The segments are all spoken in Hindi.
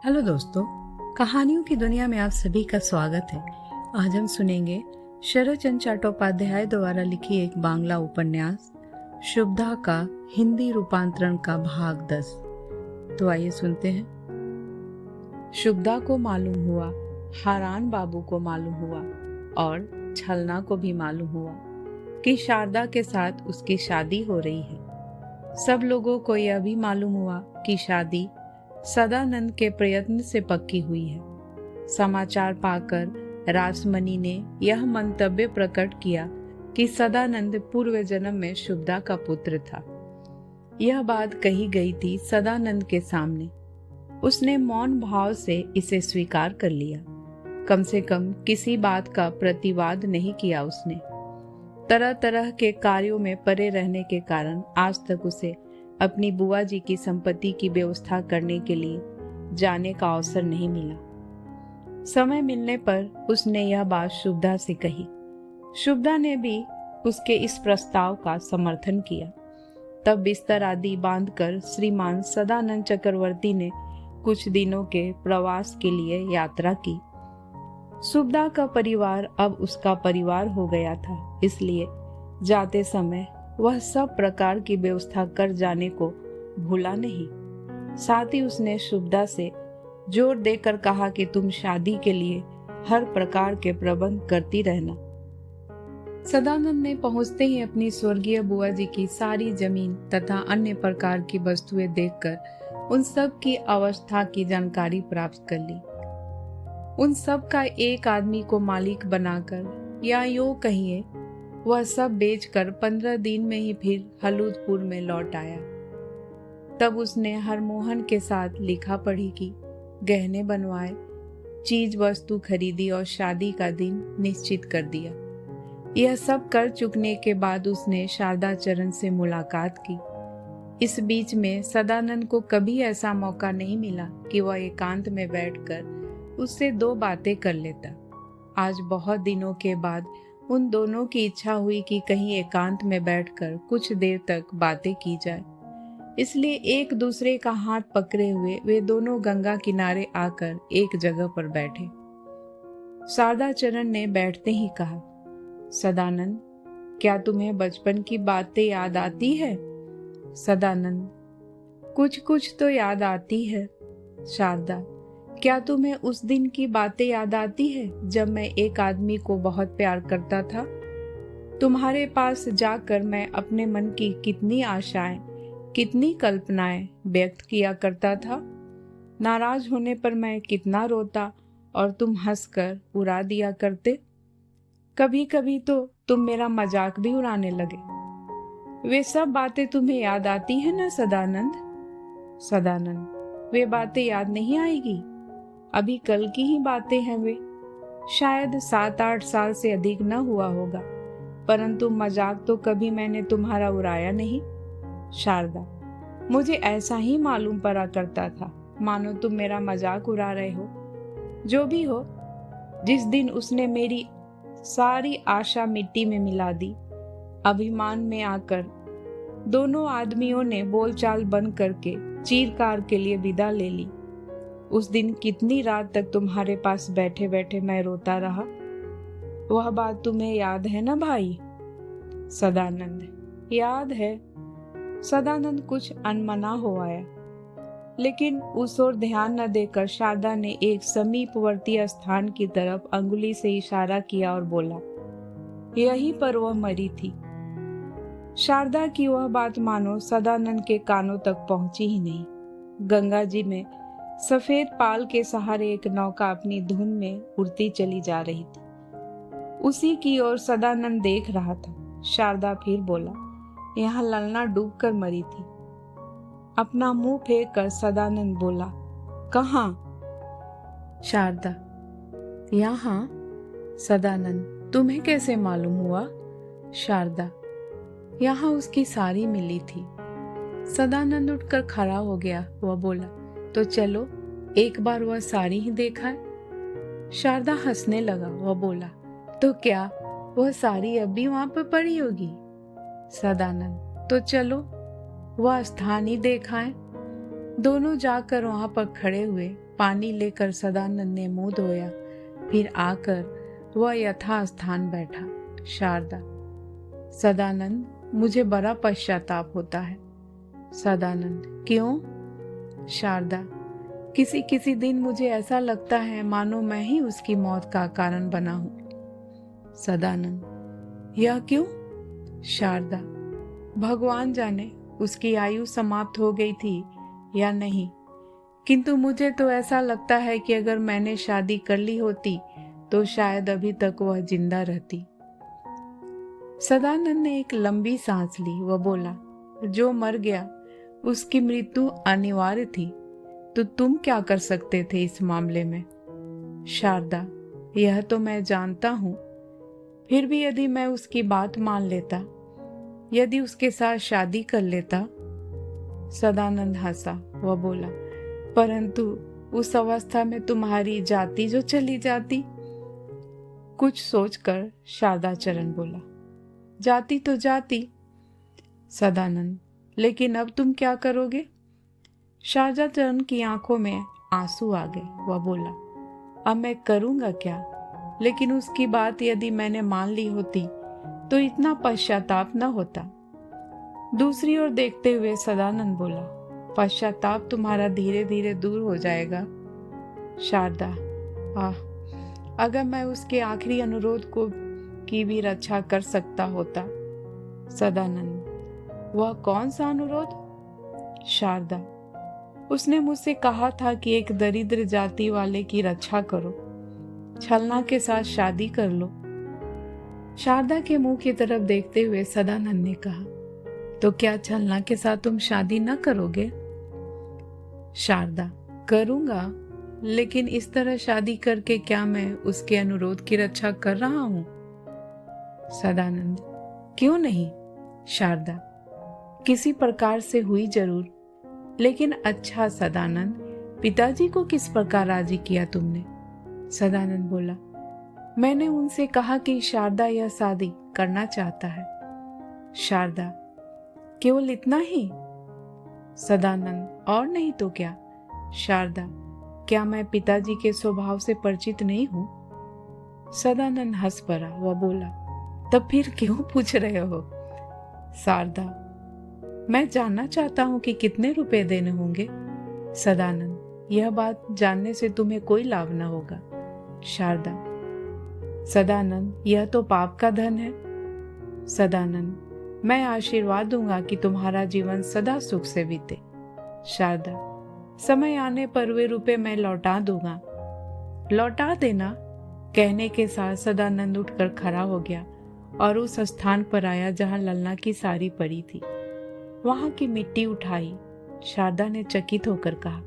हेलो दोस्तों, कहानियों की दुनिया में आप सभी का स्वागत है। आज हम सुनेंगे शरत चंद्र चट्टोपाध्याय द्वारा लिखी एक बांग्ला उपन्यास शुभदा का हिंदी रूपांतरण का भाग 10। तो आइए सुनते हैं। शुभदा को मालूम हुआ, हारान बाबू को मालूम हुआ और छलना को भी मालूम हुआ कि शारदा के साथ उसकी शादी हो रही है। सब लोगों को यह भी मालूम हुआ कि शादी सदानंद के प्रयत्न से पक्की हुई है। समाचार पाकर रासमणि ने यह मंतव्य प्रकट किया कि सदानंद पूर्व जन्म में शुभदा का पुत्र था। यह बात कही गई थी सदानंद के सामने। उसने मौन भाव से इसे स्वीकार कर लिया। कम से कम किसी बात का प्रतिवाद नहीं किया उसने। तरह तरह के कार्यों में परे रहने के कारण आज तक उसे अपनी बुआ जी की संपत्ति की व्यवस्था करने के लिए जाने का अवसर नहीं मिला। समय मिलने पर उसने यह बात शुभदा से कही। शुभदा ने भी उसके इस प्रस्ताव का समर्थन किया। तब बिस्तर आदि बांधकर श्रीमान सदानंद चक्रवर्ती ने कुछ दिनों के प्रवास के लिए यात्रा की। शुभदा का परिवार अब उसका परिवार हो गया था, इसलिए जाते समय वह सब प्रकार की व्यवस्था कर जाने को भूला नहीं। साथ ही उसने शुभदा से जोर देकर कहा कि तुम शादी के लिए हर प्रकार के प्रबंध करती रहना। सदानंद ने पहुंचते ही अपनी स्वर्गीय बुआ जी की सारी जमीन तथा अन्य प्रकार की वस्तुएं देखकर उन सब की अवस्था की जानकारी प्राप्त कर ली। उन सब का एक आदमी को मालिक बनाकर, या यूं कहिए वह सब बेचकर 15 दिन में ही फिर हलूदपुर में लौट आया। तब उसने हरमोहन के साथ लिखा पढ़ी की, गहने बनवाए, चीज वस्तु खरीदी और शादी का दिन निश्चित कर दिया। यह सब कर चुकने के बाद उसने शारदा चरण से मुलाकात की। इस बीच में सदानंद को कभी ऐसा मौका नहीं मिला कि वह एकांत में बैठकर उससे दो बातें कर लेता। आज बहुत दिनों के बाद उन दोनों की इच्छा हुई कि कहीं एकांत में बैठकर कुछ देर तक बातें की जाए। इसलिए एक दूसरे का हाथ पकड़े हुए वे दोनों गंगा किनारे आकर एक जगह पर बैठे। शारदा चरण ने बैठते ही कहा, सदानंद, क्या तुम्हें बचपन की बातें याद आती है? सदानंद, कुछ कुछ तो याद आती है। शारदा, क्या तुम्हें उस दिन की बातें याद आती है जब मैं एक आदमी को बहुत प्यार करता था? तुम्हारे पास जाकर मैं अपने मन की कितनी आशाएं, कितनी कल्पनाएं व्यक्त किया करता था। नाराज होने पर मैं कितना रोता और तुम हंसकर उड़ा दिया करते। कभी कभी तो तुम मेरा मजाक भी उड़ाने लगे। वे सब बातें तुम्हें याद आती है ना सदानंद? सदानंद, वे बातें याद नहीं आएगी। अभी कल की ही बातें हैं वे। शायद 7-8 साल से अधिक न हुआ होगा, परंतु मजाक तो कभी मैंने तुम्हारा उड़ाया नहीं। शारदा, मुझे ऐसा ही मालूम पड़ा करता था, मानो तुम मेरा मजाक उड़ा रहे हो। जो भी हो, जिस दिन उसने मेरी सारी आशा मिट्टी में मिला दी, अभिमान में आकर दोनों आदमियों ने बोलचाल बंद करके चीरकार के लिए विदा ले ली। उस दिन कितनी रात तक तुम्हारे पास बैठे बैठे मैं रोता रहा। वह बात तुम्हें याद है ना भाई? सदानंद, याद है। सदानंद कुछ अनमना हो आया, लेकिन उस ओर ध्यान न देकर शारदा ने एक समीपवर्ती स्थान की तरफ अंगुली से इशारा किया और बोला, यहीं पर वह मरी थी। शारदा की वह बात मानो सदानंद के कानों तक पहुंची ही नहीं। गंगा जी में सफेद पाल के सहारे एक नौका अपनी धुन में उड़ती चली जा रही थी। उसी की ओर सदानंद देख रहा था। शारदा फिर बोला, यहाँ ललना डूबकर मरी थी। अपना मुंह फेंक कर सदानंद बोला, कहाँ? शारदा, यहाँ। सदानंद, तुम्हें कैसे मालूम हुआ? शारदा, यहाँ उसकी सारी मिली थी। सदानंद उठकर खड़ा हो गया। वह बोला, तो चलो एक बार वह सारी ही देखा है। शारदा हंसने लगा। वह बोला, तो क्या वह सारी अब भी वहां पर पड़ी होगी? सदानंद, तो चलो वह स्थान ही देखा है। दोनों जाकर वहां पर खड़े हुए। पानी लेकर सदानंद ने मुंह धोया, फिर आकर वह यथास्थान बैठा। शारदा: सदानंद, मुझे बड़ा पश्चाताप होता है। सदानंद: क्यों? शारदा: किसी किसी दिन मुझे ऐसा लगता है मानो मैं ही उसकी मौत का कारण बना हूं। सदानंद: यह क्यों? शारदा: भगवान जाने उसकी आयु समाप्त हो गई थी या नहीं, किंतु मुझे तो ऐसा लगता है कि अगर मैंने शादी कर ली होती तो शायद अभी तक वह जिंदा रहती। सदानंद ने एक लंबी सांस ली। वह बोला, जो मर गया उसकी मृत्यु अनिवार्य थी, तो तुम क्या कर सकते थे इस मामले में? शारदा: यह तो मैं जानता हूं, फिर भी यदि मैं उसकी बात मान लेता, यदि उसके साथ शादी कर लेता। सदानंद हंसा। वह बोला, परंतु उस अवस्था में तुम्हारी जाति जो चली जाती। कुछ सोचकर शारदाचरण बोला, जाति तो जाति। सदानंद: लेकिन अब तुम क्या करोगे? शारदाचरण की आंखों में आंसू आ गए। वह बोला, अब मैं करूंगा क्या? लेकिन उसकी बात यदि मैंने मान ली होती तो इतना पश्चाताप न होता। दूसरी ओर देखते हुए सदानंद बोला, पश्चाताप तुम्हारा धीरे धीरे दूर हो जाएगा। शारदा: अगर मैं उसके आखिरी अनुरोध की भी रक्षा कर सकता होता। सदानंद: वह कौन सा अनुरोध? शारदा: उसने मुझसे कहा था कि एक दरिद्र जाति वाले की रक्षा करो, छलना के साथ शादी कर लो। शारदा के मुंह की तरफ देखते हुए सदानंद ने कहा, तो क्या छलना के साथ तुम शादी न करोगे? शारदा: करूंगा, लेकिन इस तरह शादी करके क्या मैं उसके अनुरोध की रक्षा कर रहा हूं? सदानंद: क्यों नहीं? शारदा: किसी प्रकार से हुई जरूर, लेकिन अच्छा सदानंद, पिताजी को किस प्रकार राजी किया तुमने? सदानंद बोला, मैंने उनसे कहा कि शारदा यह शादी करना चाहता है। शारदा: केवल इतना ही? सदानंद: और नहीं तो क्या? शारदा: क्या मैं पिताजी के स्वभाव से परिचित नहीं हूं? सदानंद हंस पड़ा। वह बोला, तब फिर क्यों पूछ रहे हो? शारदा: मैं जानना चाहता हूं कि कितने रुपए देने होंगे। सदानंद: यह बात जानने से तुम्हें कोई लाभ न होगा। शारदा: सदानंद, यह तो पाप का धन है। सदानंद: मैं आशीर्वाद दूंगा कि तुम्हारा जीवन सदा सुख से बीते। शारदा: समय आने पर वे रुपए मैं लौटा दूंगा। लौटा देना। कहने के साथ सदानंद उठकर खड़ा हो गया और उस स्थान पर आया जहां ललना की साड़ी पड़ी थी। वहां की मिट्टी उठाई। शारदा ने चकित होकर कहा,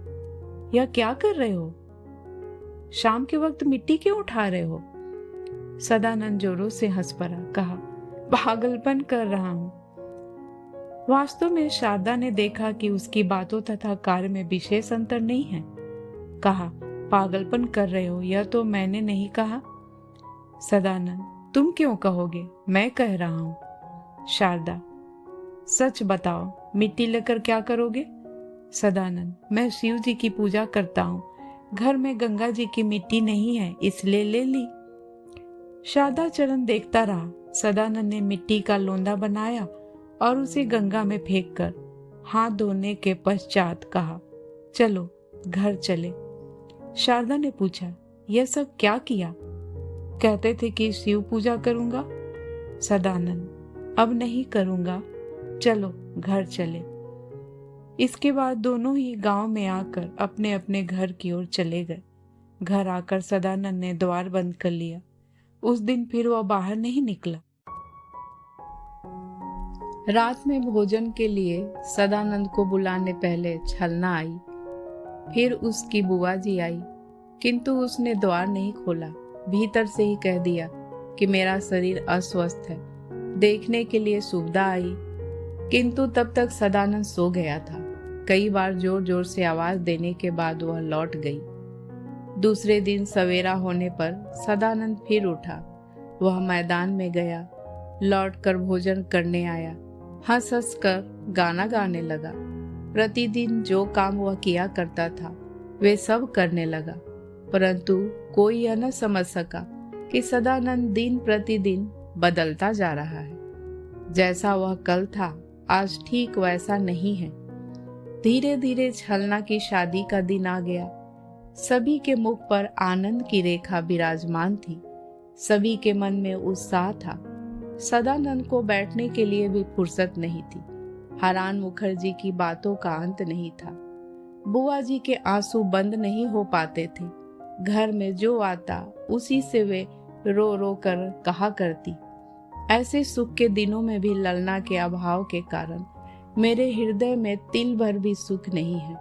यह क्या कर रहे हो? शाम के वक्त मिट्टी क्यों उठा रहे हो? सदानंद जोरों से हंस पड़ा। कहा, पागलपन कर रहा हूं। वास्तव में शारदा ने देखा कि उसकी बातों तथा कार्य में विशेष अंतर नहीं है। कहा, पागलपन कर रहे हो, यह तो मैंने नहीं कहा। सदानंद, तुम क्यों कहोगे, मैं कह रहा हूं। शारदा, सच बताओ, मिट्टी लेकर क्या करोगे? सदानंद, मैं शिव जी की पूजा करता हूँ, घर में गंगा जी की मिट्टी नहीं है, इसलिए ले ली। शारदाचरण देखता रहा। सदानंद ने मिट्टी का लोंदा बनाया और उसे गंगा में फेंककर हाथ धोने के पश्चात कहा, चलो घर चले। शारदा ने पूछा, यह सब क्या किया? कहते थे कि शिव पूजा करूंगा। सदानंद, अब नहीं करूंगा, चलो घर चले। इसके बाद दोनों ही गांव में आकर अपने अपने घर की ओर चले गए। घर आकर सदानंद ने द्वार बंद कर लिया। उस दिन फिर वह बाहर नहीं निकला। रात में भोजन के लिए सदानंद को बुलाने पहले छलना आई, फिर उसकी बुआ जी आई, किंतु उसने द्वार नहीं खोला। भीतर से ही कह दिया कि मेरा शरीर अस्वस्थ है, देखने के लिए सुविधा आई, किंतु तब तक सदानंद सो गया था। कई बार जोर जोर से आवाज देने के बाद वह लौट गई। दूसरे दिन सवेरा होने पर सदानंद फिर उठा। वह मैदान में गया, लौटकर भोजन करने आया, हंस हंस कर गाना गाने लगा। प्रतिदिन जो काम वह किया करता था वे सब करने लगा, परंतु कोई यह न समझ सका कि सदानंद दिन प्रतिदिन बदलता जा रहा है। जैसा वह कल था आज ठीक वैसा नहीं है। धीरे धीरे छलना की शादी का दिन आ गया। सभी के मुख पर आनंद की रेखा विराजमान थी, सभी के मन में उत्साह था। सदानंद को बैठने के लिए भी फुर्सत नहीं थी। हरान मुखर्जी की बातों का अंत नहीं था। बुआ जी के आंसू बंद नहीं हो पाते थे। घर में जो आता उसी से वे रो रो कर कहा करती। ऐसे सुख के दिनों में भी ललना के अभाव के कारण मेरे हृदय में तिल भर भी सुख नहीं है।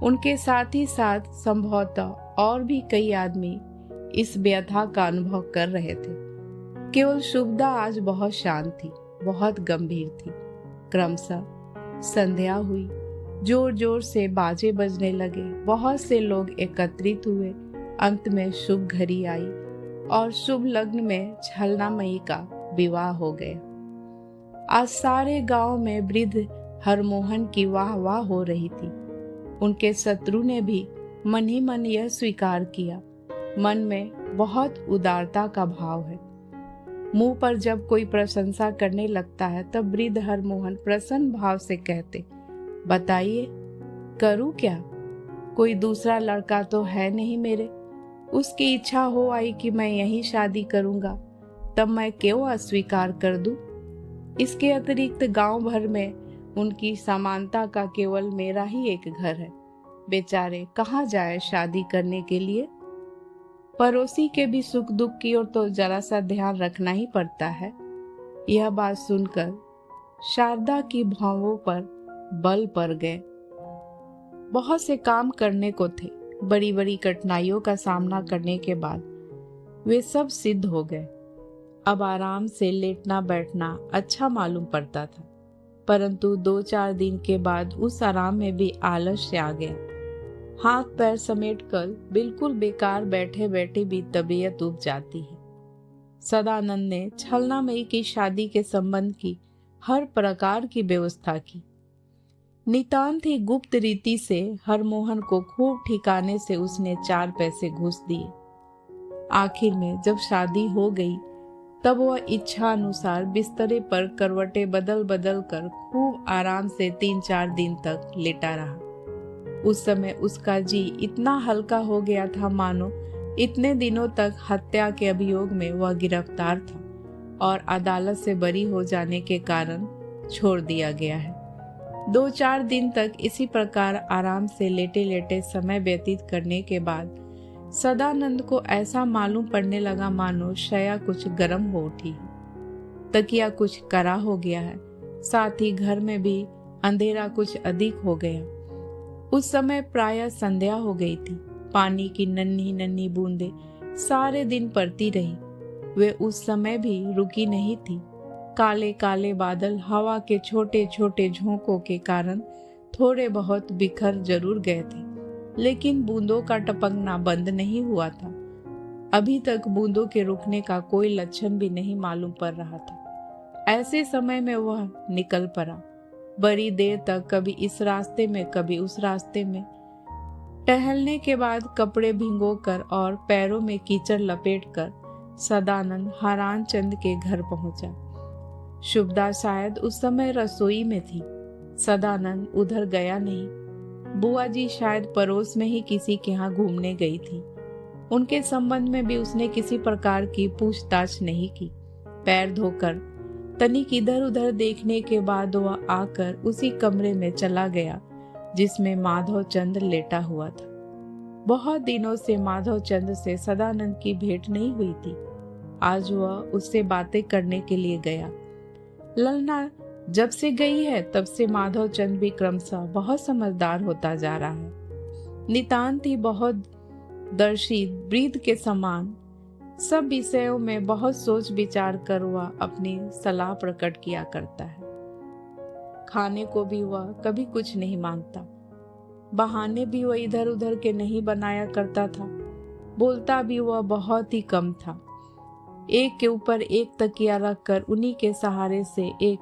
उनके साथ ही साथ संभवतः और भी कई आदमी इस व्यथा का अनुभव कर रहे थे। केवल शुभदा आज बहुत शांत थी, बहुत गंभीर थी। क्रमशः संध्या हुई, जोर जोर से बाजे बजने लगे, बहुत से लोग एकत्रित हुए। अंत में शुभ घड़ी आई और शुभ लग्न में छलनामयी का विवाह हो गया। आज सारे गांव में वृद्ध हरमोहन की वाह वाह हो रही थी। उनके शत्रु ने भी मन ही मन यह स्वीकार किया। मन में बहुत उदारता का भाव है। मुंह पर जब कोई प्रशंसा करने लगता है तब वृद्ध हरमोहन प्रसन्न भाव से कहते, बताइए करूं क्या? कोई दूसरा लड़का तो है नहीं मेरे। उसकी इच्छा हो आई कि मैं यही शादी करूंगा, तब मैं क्यों अस्वीकार कर दूं? इसके अतिरिक्त गांव भर में उनकी समानता का केवल मेरा ही एक घर है। बेचारे कहाँ जाए शादी करने के लिए? पड़ोसी के भी सुख दुख की ओर तो जरा सा ध्यान रखना ही पड़ता है। यह बात सुनकर शारदा की भावों पर बल पड़ गए। बहुत से काम करने को थे। बड़ी बड़ी कठिनाइयों का सामना करने के बाद वे सब सिद्ध हो गए। अब आराम से लेटना बैठना अच्छा मालूम पड़ता था, परंतु 2-4 दिन के बाद उस आराम में भी आलस्य आ गया। हाथ पैर समेटकर बिल्कुल बेकार बैठे बैठे भी तबीयत उब जाती है। सदानंद ने छलनामयी की शादी के संबंध की हर प्रकार की व्यवस्था की। नितांत ही गुप्त रीति से हरमोहन को खूब ठिकाने से उसने 4 पैसे घूस दिए। आखिर में जब शादी हो गई तब वह इच्छा अनुसार बिस्तरे पर करवटें बदल बदल कर खूब आराम से 3-4 दिन तक लेटा रहा। उस समय उसका जी इतना हल्का हो गया था मानो इतने दिनों तक हत्या के अभियोग में वह गिरफ्तार था और अदालत से बरी हो जाने के कारण छोड़ दिया गया है। 2-4 दिन तक इसी प्रकार आराम से लेटे लेटे समय व्यतीत करने के बाद सदानंद को ऐसा मालूम पड़ने लगा मानो शया कुछ गर्म हो उठी है, तकिया कुछ कड़ा हो गया है, साथ ही घर में भी अंधेरा कुछ अधिक हो गया। उस समय प्रायः संध्या हो गई थी। पानी की नन्ही नन्ही बूंदें सारे दिन पड़ती रही। वे उस समय भी रुकी नहीं थी। काले काले बादल हवा के छोटे छोटे झोंकों के कारण थोड़े बहुत बिखर जरूर गए थे, लेकिन बूंदों का टपकना बंद नहीं हुआ था। अभी तक बूंदों के रुकने का कोई लक्षण भी नहीं मालूम पड़ रहा था। ऐसे समय में वह निकल पड़ा। बड़ी देर तक कभी इस रास्ते में कभी उस रास्ते में टहलने के बाद कपड़े भिगोकर और पैरों में कीचड़ लपेटकर सदानंद हरान चंद के घर पहुंचा। शुभदा शायद उस समय रसोई में थी। सदानंद उधर गया नहीं। बुआ जी शायद पड़ोस में ही किसी के यहाँ घूमने गई थी। उनके संबंध में भी उसने किसी प्रकार की पूछताछ नहीं की। पैर धोकर तनिक इधर उधर देखने के बाद वह आकर उसी कमरे में चला गया जिसमें माधव चंद लेटा हुआ था। बहुत दिनों से माधव चंद से सदानंद की भेंट नहीं हुई थी। आज वह उससे बातें करने के लिए गया। ललना जब से गई है तब से माधव चंद भी क्रमशः बहुत समझदार होता जा रहा है। नितांत ही बहुत दर्शी वृद्ध के समान सब विषयों में बहुत सोच विचार कर वह अपनी सलाह प्रकट किया करता है। खाने को भी वह कभी कुछ नहीं मांगता। बहाने भी वह इधर उधर के नहीं बनाया करता था। बोलता भी वह बहुत ही कम था। एक के ऊपर एक तकिया रखकर उन्हीं के सहारे से एक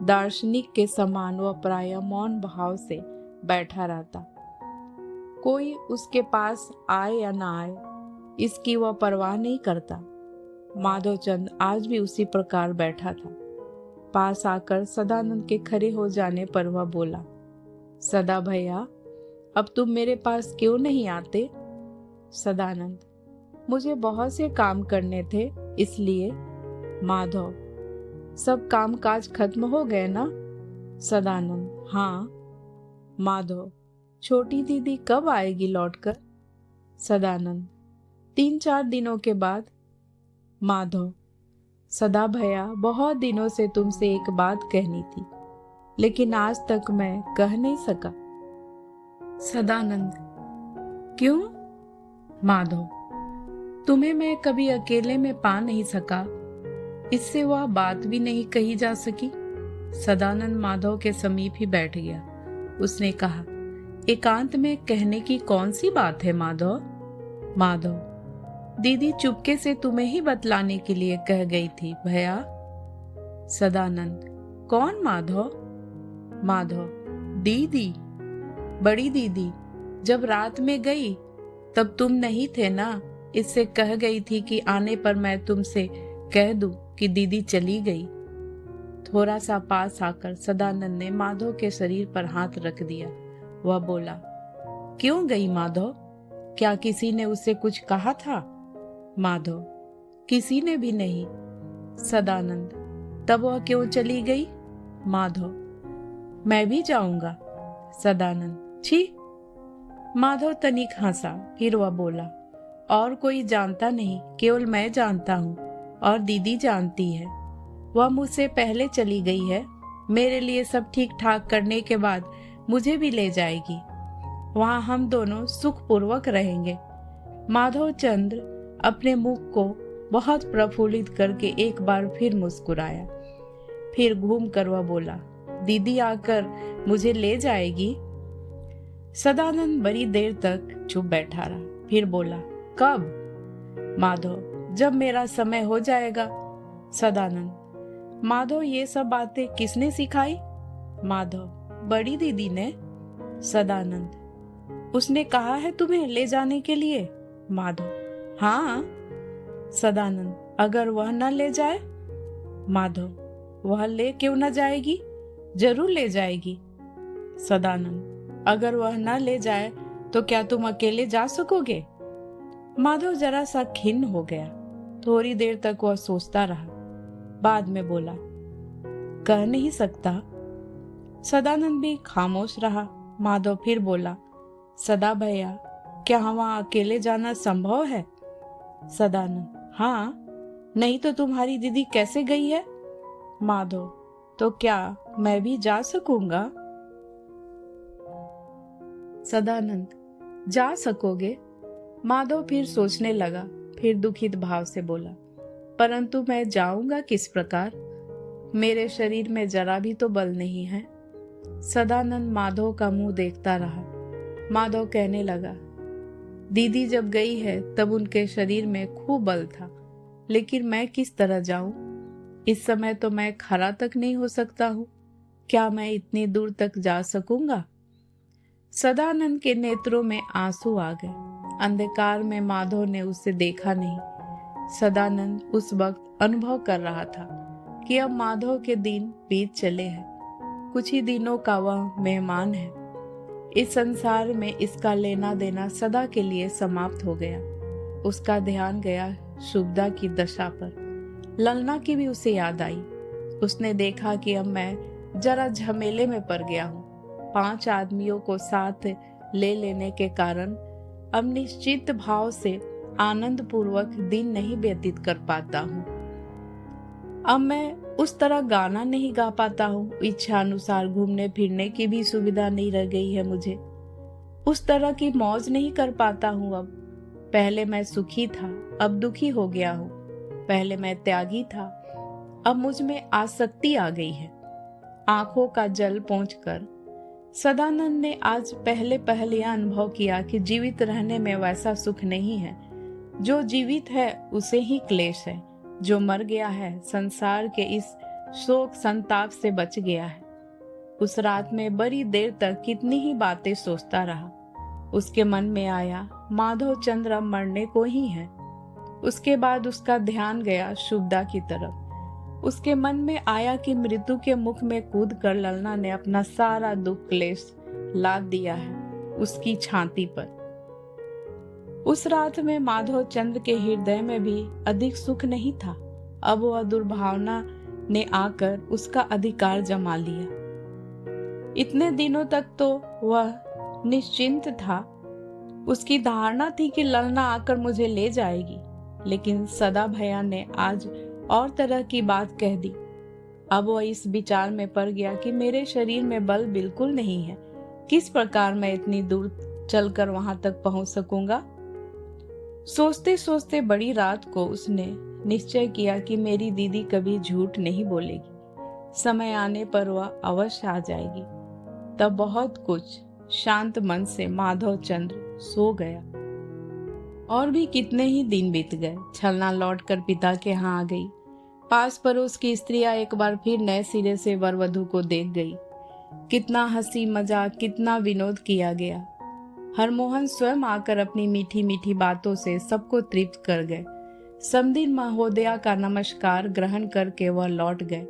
दार्शनिक के समान वह प्रायः मौन भाव से बैठा रहता। कोई उसके पास आए या ना आए, इसकी वह परवाह नहीं करता। माधवचंद आज भी उसी प्रकार बैठा था। पास आकर सदानंद के खड़े हो जाने पर वह बोला, सदा भैया, अब तुम मेरे पास क्यों नहीं आते? सदानंद, मुझे बहुत से काम करने थे, इसलिए। माधव, सब काम काज खत्म हो गए ना? सदानंद, हाँ। माधव, छोटी दीदी कब आएगी लौटकर? सदानंद, 3-4 दिनों के बाद। माधव, सदा भैया, बहुत दिनों से तुमसे एक बात कहनी थी, लेकिन आज तक मैं कह नहीं सका। सदानंद, क्यों? माधव, तुम्हें मैं कभी अकेले में पा नहीं सका, इससे वह बात भी नहीं कही जा सकी। सदानंद माधव के समीप ही बैठ गया। उसने कहा, एकांत में कहने की कौन सी बात है माधव? माधव, दीदी चुपके से तुम्हें ही बतलाने के लिए कह गई थी भैया। सदानंद, कौन माधव? माधव, दीदी, बड़ी दीदी। जब रात में गई तब तुम नहीं थे ना, इससे कह गई थी कि आने पर मैं तुमसे कह दूं कि दीदी चली गई। थोड़ा सा पास आकर सदानंद ने माधव के शरीर पर हाथ रख दिया। वह बोला, क्यों गई माधव? क्या किसी ने उसे कुछ कहा था? माधव, किसी ने भी नहीं। सदानंद, तब वह क्यों चली गई? माधव, मैं भी जाऊंगा। सदानंद, छी। माधव तनिक हंसा, फिर वह बोला, और कोई जानता नहीं, केवल मैं जानता हूँ और दीदी जानती है। वह मुझसे पहले चली गई है। मेरे लिए सब ठीक ठाक करने के बाद मुझे भी ले जाएगी। वहां हम दोनों सुखपूर्वक रहेंगे। माधवचंद्र अपने मुख को बहुत प्रफुल्लित करके एक बार फिर मुस्कुराया। फिर घूम कर वह बोला, दीदी आकर मुझे ले जाएगी? सदानंद बड़ी देर तक चुप बैठा रहा, फिर बोला, कब? माधव, जब मेरा समय हो जाएगा। सदानंद, माधव, ये सब बातें किसने सिखाई? माधव, बड़ी दीदी ने। सदानंद, उसने कहा है तुम्हें ले जाने के लिए? माधव, हाँ। सदानंद, अगर वह न ले जाए? माधव, वह ले क्यों न जाएगी? जरूर ले जाएगी। सदानंद, अगर वह न ले जाए तो क्या तुम अकेले जा सकोगे? माधव जरा सा खिन्न हो गया। थोड़ी देर तक वह सोचता रहा, बाद में बोला, कह नहीं सकता। सदानंद भी खामोश रहा। माधव फिर बोला, सदा भैया, क्या वहां अकेले जाना संभव है? सदानंद, हाँ, नहीं तो तुम्हारी दीदी कैसे गई है? माधव, तो क्या मैं भी जा सकूंगा? सदानंद, जा सकोगे? माधव फिर सोचने लगा, फिर दुखित भाव से बोला, परंतु मैं जाऊंगा किस प्रकार? मेरे शरीर में जरा भी तो बल नहीं है। सदानंद माधव का मुंह देखता रहा। माधव कहने लगा, दीदी जब गई है तब उनके शरीर में खूब बल था, लेकिन मैं किस तरह जाऊं? इस समय तो मैं खड़ा तक नहीं हो सकता हूं। क्या मैं इतनी दूर तक जा सकूंगा? सदानंद के नेत्रों में आंसू आ गए। अंधकार में माधव ने उसे देखा नहीं। सदानंद उस वक्त अनुभव कर रहा था कि अब माधव के दिन बीत चले हैं। कुछ ही दिनों का वह मेहमान है। इस संसार में इसका लेना देना सदा के लिए समाप्त हो गया। उसका ध्यान गया शुभदा की दशा पर। ललना की भी उसे याद आई। उसने देखा कि अब मैं जरा झमेले में पड़ गया हूँ। 5 आदमियों को साथ ले लेने के कारण अब निश्चित भाव से आनंद पूर्वक दिन नहीं व्यतीत कर पाता हूँ। अब मैं उस तरह गाना नहीं गा पाता हूँ। इच्छा अनुसार घूमने फिरने की भी सुविधा नहीं रह गई है मुझे। उस तरह की मौज नहीं कर पाता हूँ अब। पहले मैं सुखी था, अब दुखी हो गया हूँ। पहले मैं त्यागी था, अब मुझ में आसक्ति आ गई है। आंखों का जल पोंछकर सदानंद ने आज पहले यह अनुभव किया कि जीवित रहने में वैसा सुख नहीं है। जो जीवित है उसे ही क्लेश है। जो मर गया है संसार के इस शोक संताप से बच गया है। उस रात में बड़ी देर तक कितनी ही बातें सोचता रहा। उसके मन में आया माधव चंद्र अब मरने को ही है। उसके बाद उसका ध्यान गया शुभदा की तरफ। उसके मन में आया कि मृत्यु के मुख में कूद कर ललना ने अपना सारा दुख क्लेश लाद दिया है उसकी छाती पर। उस रात में माधव चंद्र के हृदय में भी अधिक सुख नहीं था। अब वह दुर्भावना ने आकर उसका अधिकार जमा लिया। इतने दिनों तक तो वह निश्चिंत था। उसकी धारणा थी कि ललना आकर मुझे ले जाएगी, लेकिन सदा भैया ने आज और तरह की बात कह दी। अब वह इस विचार में पड़ गया कि मेरे शरीर में बल बिल्कुल नहीं है, किस प्रकार मैं इतनी दूर चलकर वहां तक पहुंच सकूंगा। सोचते सोचते बड़ी रात को उसने निश्चय किया कि मेरी दीदी कभी झूठ नहीं बोलेगी। समय आने पर वह अवश्य आ जाएगी। तब बहुत कुछ शांत मन से माधव चंद्र सो गया। और भी कितने ही दिन बीत गए। छलना लौटकर पिता के यहाँ आ गई। पास पड़ोस की स्त्रियां एक बार फिर नए सिरे से वर वधू को देख गई। कितना हंसी मजाक, कितना विनोद किया गया। हरमोहन स्वयं आकर अपनी मीठी मीठी बातों से सबको तृप्त कर गए। समधिन महोदया का नमस्कार ग्रहण करके वह लौट गए।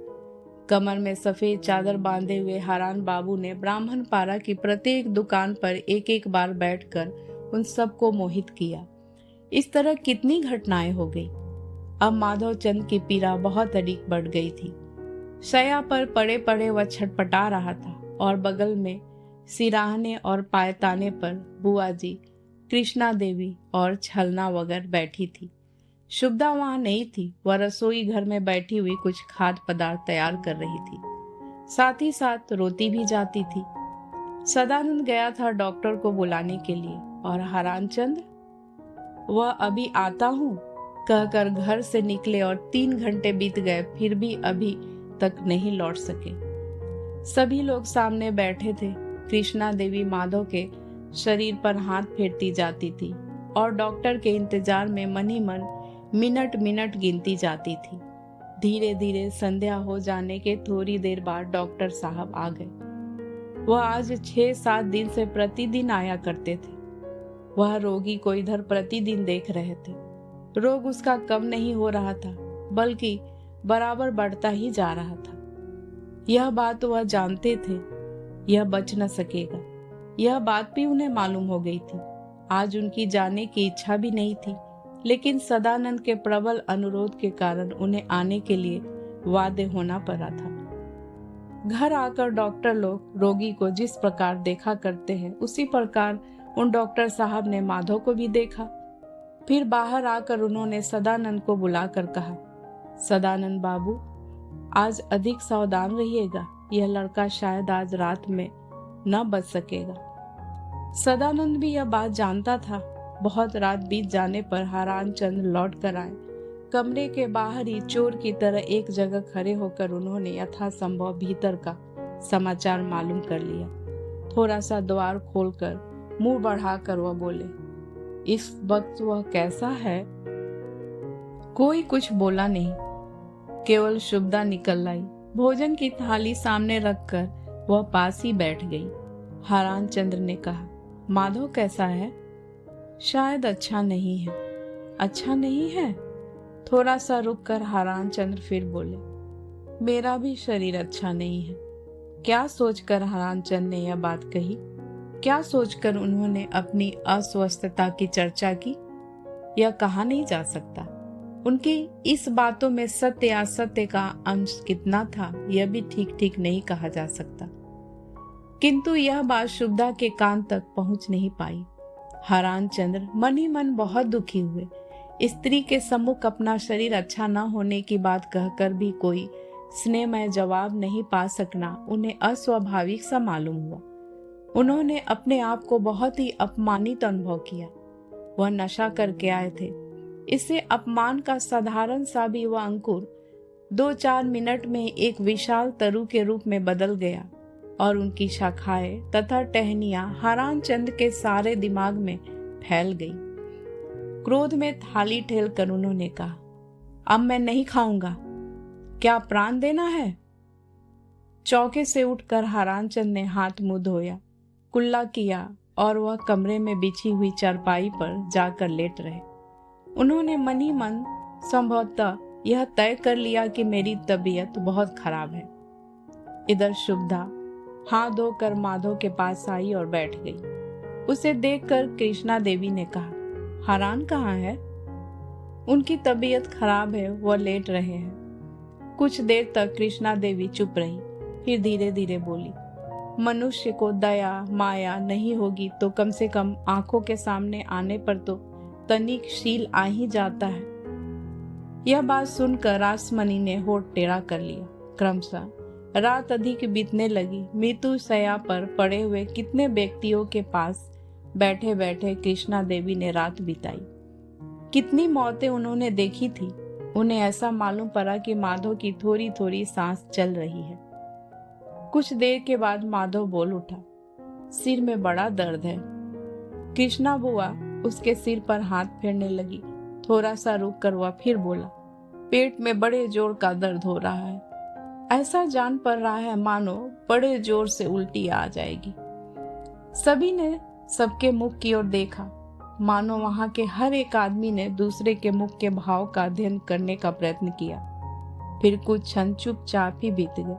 कमर में सफेद चादर बांधे हुए हारान बाबू ने ब्राह्मण पारा की प्रत्येक दुकान पर एक एक बार बैठकर उन सबको मोहित किया। इस तरह कितनी घटनाएं हो गई। अब माधव चंद की पीड़ा बहुत अधिक बढ़ गई थी। शया पर पड़े पड़े वह छटपटा रहा था और बगल में सिराहने और पायताने पर बुआ जी, कृष्णा देवी और छलना वगैरह बैठी थी। शुभदा वहां नहीं थी। वह रसोई घर में बैठी हुई कुछ खाद्य पदार्थ तैयार कर रही थी, साथ ही साथ रोती भी जाती थी। सदानंद गया था डॉक्टर को बुलाने के लिए और हरान चंद्र, वह अभी आता हूँ कहकर घर से निकले और 3 घंटे बीत गए, फिर भी अभी तक नहीं लौट सके। सभी लोग सामने बैठे थे। कृष्णा देवी माधव के शरीर पर हाथ फेरती जाती थी और डॉक्टर के इंतजार में मन ही मन मिनट मिनट गिनती जाती थी। धीरे धीरे संध्या हो जाने के थोड़ी देर बाद डॉक्टर साहब आ गए। वह आज 6-7 दिन से प्रतिदिन आया करते थे। वह रोगी को इधर प्रतिदिन देख रहे थे। रोग उसका कम नहीं हो रहा था, बल्कि बराबर बढ़ता ही जा रहा था। यह बात वह जानते थे। यह बच न सकेगा, यह बात भी उन्हें मालूम हो गई थी। आज उनकी जाने की इच्छा भी नहीं थी, लेकिन सदानंद के प्रबल अनुरोध के कारण उन्हें आने के लिए वादे होना पड़ा था। घर आकर डॉक्टर लोग रोगी को जिस प्रकार देखा करते हैं, उसी प्रकार उन डॉक्टर साहब ने माधव को भी देखा। फिर बाहर आकर उन्होंने सदानंद को बुलाकर कहा, सदानंद बाबू, आज अधिक सावधान रहिएगा। यह लड़का शायद आज रात में न बच सकेगा। सदानंद भी यह बात जानता था। बहुत रात बीत जाने पर हरान चंद्र लौट कर आए। कमरे के बाहर ही चोर की तरह एक जगह खड़े होकर उन्होंने यथासंभव भीतर का समाचार मालूम कर लिया। थोड़ा सा द्वार खोलकर मुंह बढ़ाकर वह बोले, इस वक्त वह कैसा है? कोई कुछ बोला नहीं, केवल शुभदा निकल आई। भोजन की थाली सामने रखकर वह पास ही बैठ गई। हरान चंद्र ने कहा, माधव कैसा है? शायद अच्छा नहीं है। अच्छा नहीं है? थोड़ा सा रुक कर हरान चंद्र फिर बोले, मेरा भी शरीर अच्छा नहीं है। क्या सोचकर हरान चंद्र ने यह बात कही? क्या सोचकर उन्होंने अपनी अस्वस्थता की चर्चा की? यह कहा नहीं जा सकता। उनकी इस बातों में सत्य या असत्य का अंश कितना था, यह भी ठीक ठीक नहीं कहा जा सकता। किंतु यह बात शुभदा के कान तक पहुंच नहीं पाई। हरान चंद्र मन ही मन बहुत दुखी हुए। स्त्री के सम्मुख अपना शरीर अच्छा न होने की बात कहकर भी कोई स्नेहमय जवाब नहीं पा सकना उन्हें अस्वाभाविक सा मालूम हुआ। उन्होंने अपने आप को बहुत ही अपमानित अनुभव किया। वह नशा करके आए थे। इससे अपमान का साधारण सा भी वह अंकुर 2-4 मिनट में एक विशाल तरु के रूप में बदल गया और उनकी शाखाएं तथा टहनियां हरान चंद के सारे दिमाग में फैल गई। क्रोध में थाली ठेल कर उन्होंने कहा, अब मैं नहीं खाऊंगा। क्या प्राण देना है? चौके से उठकर हरानचंद ने हाथ मुंह धोया, कुल्ला किया और वह कमरे में बिछी हुई चारपाई पर जाकर लेट रहे। उन्होंने मन ही मन संभवतः यह तय कर लिया कि मेरी तबीयत बहुत खराब है। इधर शुभदा हाथ धोकर माधव के पास आई और बैठ गई। उसे देखकर कृष्णा देवी ने कहा, हरान कहाँ है? उनकी तबीयत खराब है, वह लेट रहे हैं। कुछ देर तक कृष्णा देवी चुप रही, फिर धीरे धीरे बोली, मनुष्य को दया माया नहीं होगी तो कम से कम आंखों के सामने आने पर तो तनिक शील आ ही जाता है। यह बात सुनकर रासमणि ने होठ टेढ़ा कर लिया। क्रमशः रात अधिक बीतने लगी। मृत्यु शैया पर पड़े हुए कितने व्यक्तियों के पास बैठे बैठे कृष्णा देवी ने रात बिताई। कितनी मौतें उन्होंने देखी थी। उन्हें ऐसा मालूम पड़ा कि माधव की थोड़ी थोड़ी सांस चल रही है। कुछ देर के बाद माधव बोल उठा, सिर में बड़ा दर्द है। कृष्णा बुआ उसके सिर पर हाथ फेरने लगी। थोड़ा सा रुक कर वह फिर बोला, पेट में बड़े जोर का दर्द हो रहा है। ऐसा जान पड़ रहा है मानो बड़े जोर से उल्टी आ जाएगी। सभी ने सबके मुख की ओर देखा, मानो वहां के हर एक आदमी ने दूसरे के मुख के भाव का अध्ययन करने का प्रयत्न किया। फिर कुछ क्षण चुपचाप ही बीत गए।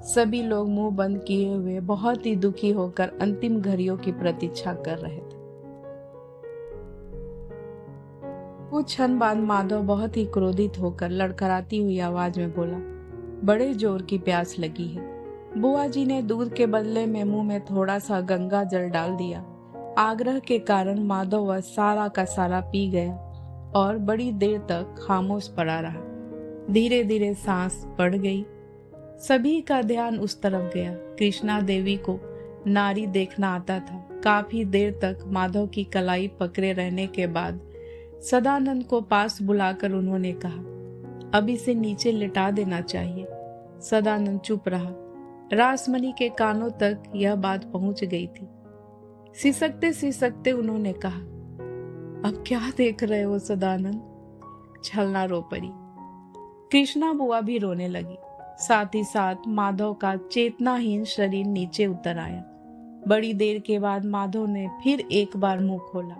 सभी लोग मुंह बंद किए हुए बहुत ही दुखी होकर अंतिम घड़ियों की प्रतीक्षा कर रहे थे। कुछ क्षण बाद माधव बहुत ही क्रोधित होकर लड़खड़ाती हुई आवाज में बोला, बड़े जोर की प्यास लगी है। बुआ जी ने दूध के बदले में मुंह में थोड़ा सा गंगा जल डाल दिया। आग्रह के कारण माधव वह सारा का सारा पी गया और बड़ी देर तक खामोश पड़ा रहा। धीरे धीरे सांस बढ़ गई। सभी का ध्यान उस तरफ गया। कृष्णा देवी को नारी देखना आता था। काफी देर तक माधव की कलाई पकड़े रहने के बाद सदानंद को पास बुलाकर उन्होंने कहा, अब इसे नीचे लिटा देना चाहिए। सदानंद चुप रहा। रासमणि के कानों तक यह बात पहुंच गई थी। सिसकते उन्होंने कहा, अब क्या देख रहे हो सदानंद? छलना रो पड़ी। कृष्णा बुआ भी रोने लगी। साथ ही साथ माधव का चेतनाहीन शरीर नीचे उतर आया। बड़ी देर के बाद माधव ने फिर एक बार मुंह खोला।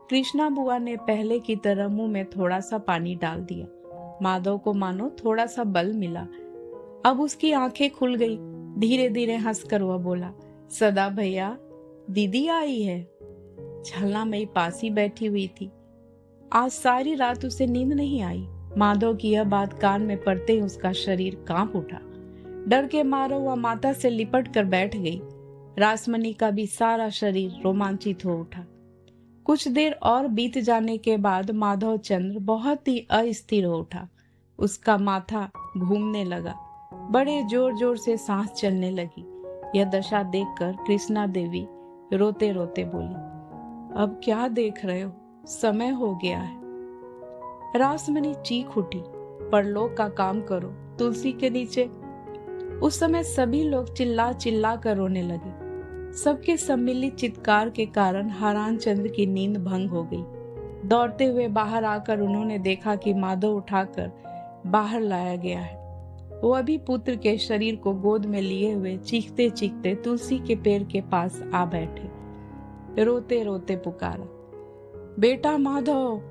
कृष्णा बुआ ने पहले की तरह मुंह में थोड़ा सा पानी डाल दिया। माधव को मानो थोड़ा सा बल मिला। अब उसकी आंखें खुल गई। धीरे धीरे हंसकर वह बोला, सदा भैया, दीदी आई है। छलना मई पास ही बैठी हुई थी। आज सारी रात उसे नींद नहीं आई। माधव की यह बात कान में पड़ते ही उसका शरीर कांप उठा। डर के मारे वह माता से लिपट कर बैठ गई। रासमणि का भी सारा शरीर रोमांचित हो उठा। कुछ देर और बीत जाने के बाद माधव चंद्र बहुत ही अस्थिर हो उठा। उसका माथा घूमने लगा। बड़े जोर जोर से सांस चलने लगी। यह दशा देखकर कृष्णा देवी रोते रोते बोली, अब क्या देख रहे हो? समय हो गया है। रासमणि चीख उठी, परलोक का काम करो, तुलसी के नीचे। उस समय सभी लोग चिल्ला चिल्ला कर रोने लगे। सबके सम्मिलित चित्कार के कारण हरानचंद की नींद भंग हो गई। दौड़ते हुए बाहर आकर उन्होंने देखा कि माधव उठाकर बाहर लाया गया है। वो अभी पुत्र के शरीर को गोद में लिए हुए चीखते चीखते तुलसी के पेड़ के पास आ बैठे। रोते रोते पुकारा, बेटा माधव।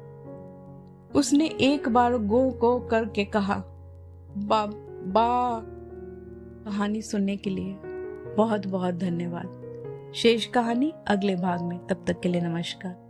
उसने एक बार गो गो करके कहा, बा। कहानी सुनने के लिए बहुत बहुत धन्यवाद। शेष कहानी अगले भाग में। तब तक के लिए नमस्कार।